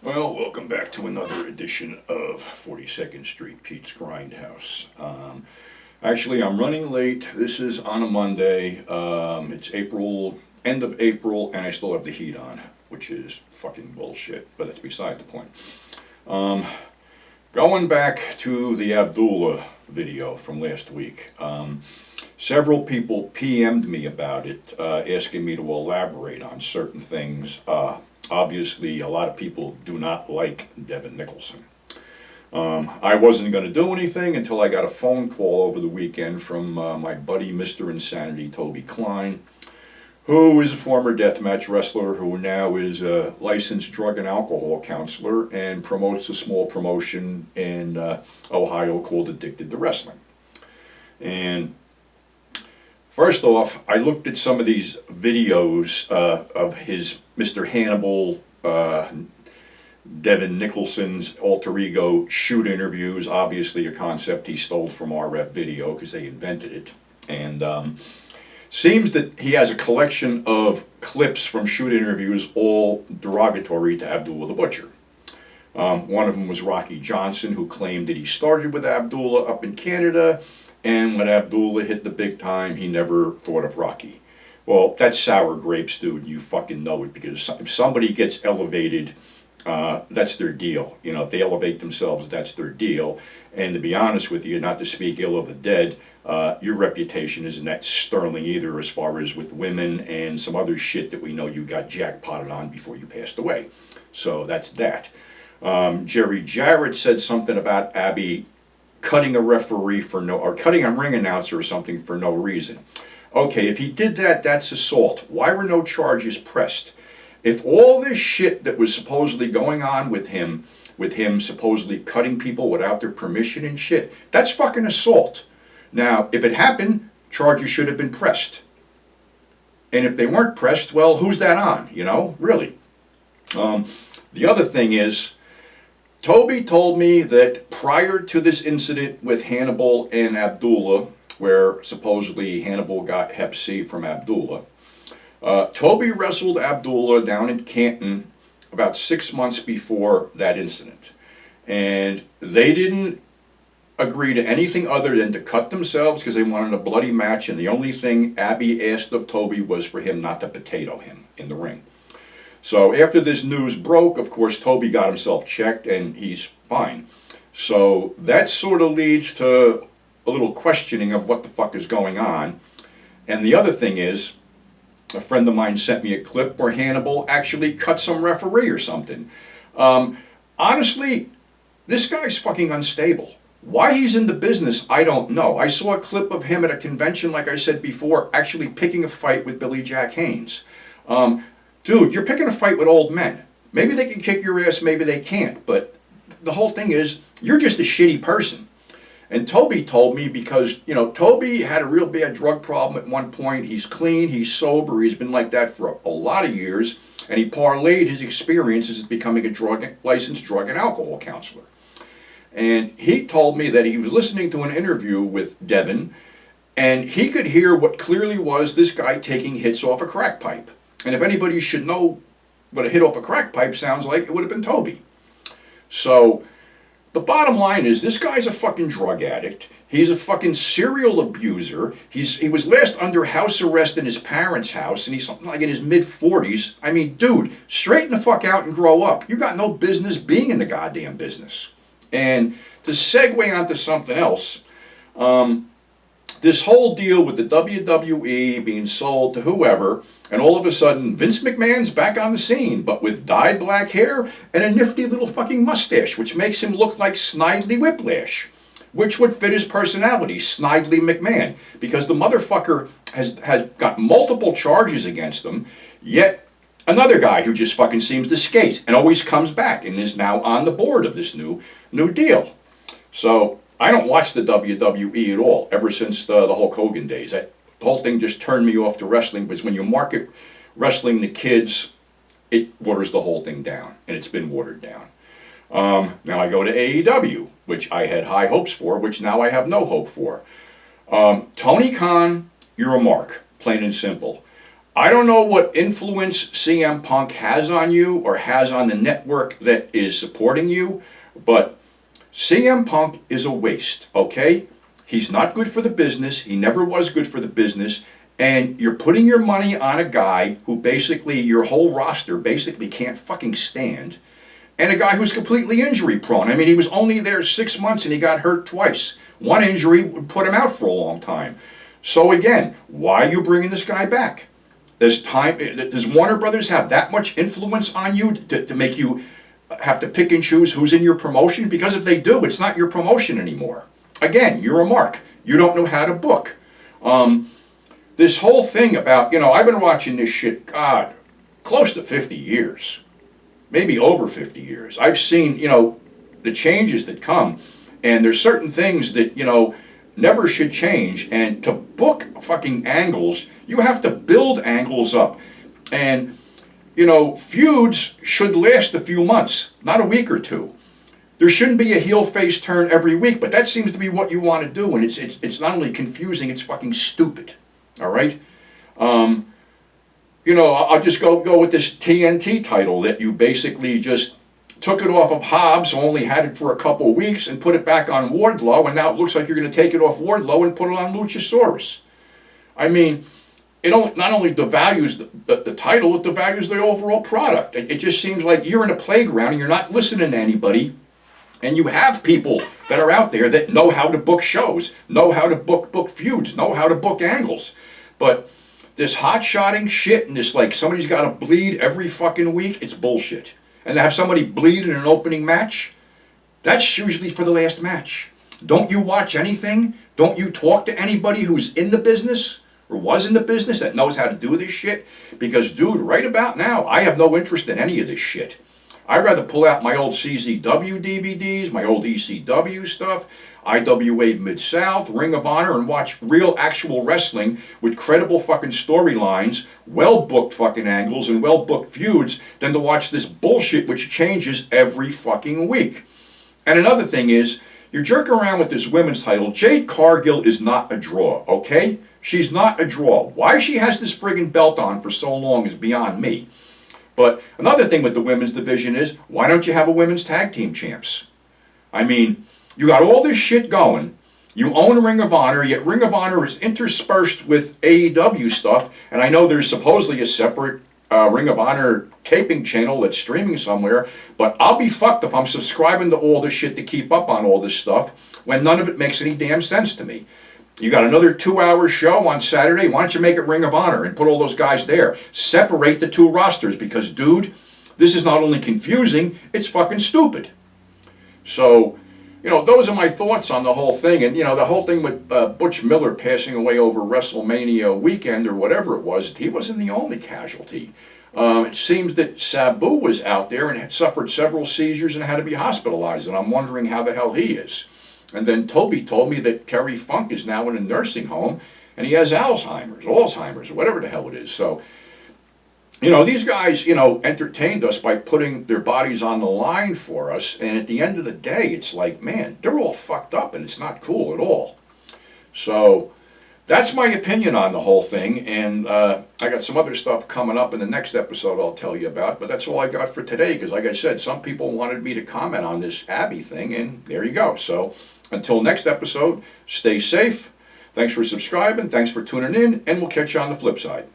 Well, welcome back to another edition of 42nd Street Pete's Grindhouse. Actually, I'm running late. This is on a Monday. It's end of April, and I still have the heat on, which is fucking bullshit, but that's beside the point. Going back to the Abdullah video from last week, several people PM'd me about it, asking me to elaborate on certain things. Obviously, a lot of people do not like Devin Nicholson. I wasn't going to do anything until I got a phone call over the weekend from my buddy, Mr. Insanity, Toby Klein, who is a former deathmatch wrestler who now is a licensed drug and alcohol counselor and promotes a small promotion in Ohio called Addicted to Wrestling. And first off, I looked at some of these videos of his Mr. Hannibal, Devin Nicholson's alter ego shoot interviews, obviously a concept he stole from RF Video because they invented it. And seems that he has a collection of clips from shoot interviews, all derogatory to Abdullah the Butcher. One of them was Rocky Johnson, who claimed that he started with Abdullah up in Canada, and when Abdullah hit the big time, he never thought of Rocky. Well, that's sour grapes, dude. You fucking know it, because if somebody gets elevated, that's their deal. You know, if they elevate themselves, that's their deal. And to be honest with you, not to speak ill of the dead, your reputation isn't that sterling either, as far as with women and some other shit that we know you got jackpotted on before you passed away. So that's that. Jerry Jarrett said something about Abby cutting a referee or cutting a ring announcer or something for no reason. Okay, if he did that, that's assault. Why were no charges pressed? If all this shit that was supposedly going on with him supposedly cutting people without their permission and shit, that's fucking assault. Now, if it happened, charges should have been pressed. And if they weren't pressed, well, who's that on, you know, really? The other thing is, Toby told me that prior to this incident with Hannibal and Abdullah, where supposedly Hannibal got Hep C from Abdullah, Toby wrestled Abdullah down in Canton about 6 months before that incident. And they didn't agree to anything other than to cut themselves because they wanted a bloody match, and the only thing Abby asked of Toby was for him not to potato him in the ring. So after this news broke, of course, Toby got himself checked and he's fine. So that sort of leads to a little questioning of what the fuck is going on. And the other thing is, a friend of mine sent me a clip where Hannibal actually cut some referee or something. Honestly, this guy's fucking unstable. Why he's in the business, I don't know. I saw a clip of him at a convention, like I said before, actually picking a fight with Billy Jack Haynes. Dude, you're picking a fight with old men. Maybe they can kick your ass, maybe they can't. But the whole thing is, you're just a shitty person. And Toby told me because, you know, Toby had a real bad drug problem at one point. He's clean, he's sober, he's been like that for a lot of years. And he parlayed his experiences as becoming a licensed drug and alcohol counselor. And he told me that he was listening to an interview with Devin, and he could hear what clearly was this guy taking hits off a crack pipe. And if anybody should know what a hit off a crack pipe sounds like, it would have been Toby. So the bottom line is, this guy's a fucking drug addict. He's a fucking serial abuser. He was last under house arrest in his parents' house, and he's something like in his mid-40s. I mean, dude, straighten the fuck out and grow up. You got no business being in the goddamn business. And to segue onto something else, this whole deal with the WWE being sold to whoever, and all of a sudden Vince McMahon's back on the scene, but with dyed black hair and a nifty little fucking mustache, which makes him look like Snidely Whiplash, which would fit his personality, Snidely McMahon, because the motherfucker has got multiple charges against him, yet another guy who just fucking seems to skate and always comes back and is now on the board of this new deal. So I don't watch the WWE at all, ever since the Hulk Hogan days. The whole thing just turned me off to wrestling, because when you market wrestling to kids, it waters the whole thing down, and it's been watered down. Now I go to AEW, which I had high hopes for, which now I have no hope for. Tony Khan, you're a mark, plain and simple. I don't know what influence CM Punk has on you or has on the network that is supporting you, but CM Punk is a waste, okay? He's not good for the business. He never was good for the business. And you're putting your money on a guy who basically, your whole roster basically can't fucking stand. And a guy who's completely injury prone. I mean, he was only there 6 months and he got hurt twice. One injury would put him out for a long time. So again, why are you bringing this guy back? Does Warner Brothers have that much influence on you to make you have to pick and choose who's in your promotion? Because if they do, it's not your promotion anymore. Again, you're a mark. You don't know how to book. This whole thing about, I've been watching this shit, God, close to 50 years. Maybe over 50 years. I've seen, the changes that come. And there's certain things that, never should change. And to book fucking angles, you have to build angles up. And, feuds should last a few months, not a week or two. There shouldn't be a heel face turn every week, but that seems to be what you want to do. And it's not only confusing, it's fucking stupid. All right? I'll just go with this TNT title that you basically just took it off of Hobbs, only had it for a couple of weeks, and put it back on Wardlow, and now it looks like you're going to take it off Wardlow and put it on Luchasaurus. I mean, it not only devalues the title, it devalues the overall product. It just seems like you're in a playground and you're not listening to anybody, and you have people that are out there that know how to book shows, know how to book feuds, know how to book angles. But this hot-shotting shit and this like somebody's got to bleed every fucking week, it's bullshit. And to have somebody bleed in an opening match, that's usually for the last match. Don't you watch anything? Don't you talk to anybody who's in the business or was in the business that knows how to do this shit? Because, dude, right about now, I have no interest in any of this shit. I'd rather pull out my old CZW DVDs, my old ECW stuff, IWA Mid-South, Ring of Honor, and watch real actual wrestling with credible fucking storylines, well-booked fucking angles, and well-booked feuds than to watch this bullshit which changes every fucking week. And another thing is, you're jerking around with this women's title. Jade Cargill is not a draw, okay? She's not a draw. Why she has this friggin' belt on for so long is beyond me. But another thing with the women's division is, why don't you have a women's tag team champs? I mean, you got all this shit going. You own Ring of Honor, yet Ring of Honor is interspersed with AEW stuff. And I know there's supposedly a separate Ring of Honor taping channel that's streaming somewhere. But I'll be fucked if I'm subscribing to all this shit to keep up on all this stuff when none of it makes any damn sense to me. You got another 2-hour show on Saturday. Why don't you make it Ring of Honor and put all those guys there? Separate the two rosters because, dude, this is not only confusing, it's fucking stupid. So, those are my thoughts on the whole thing. And, the whole thing with Butch Miller passing away over WrestleMania weekend or whatever it was, he wasn't the only casualty. It seems that Sabu was out there and had suffered several seizures and had to be hospitalized. And I'm wondering how the hell he is. And then Toby told me that Terry Funk is now in a nursing home and he has Alzheimer's, or whatever the hell it is. So, these guys, entertained us by putting their bodies on the line for us. And at the end of the day, it's like, man, they're all fucked up and it's not cool at all. So that's my opinion on the whole thing. And I got some other stuff coming up in the next episode I'll tell you about. But that's all I got for today because, like I said, some people wanted me to comment on this Abby thing. And there you go. So until next episode, stay safe. Thanks for subscribing. Thanks for tuning in. And we'll catch you on the flip side.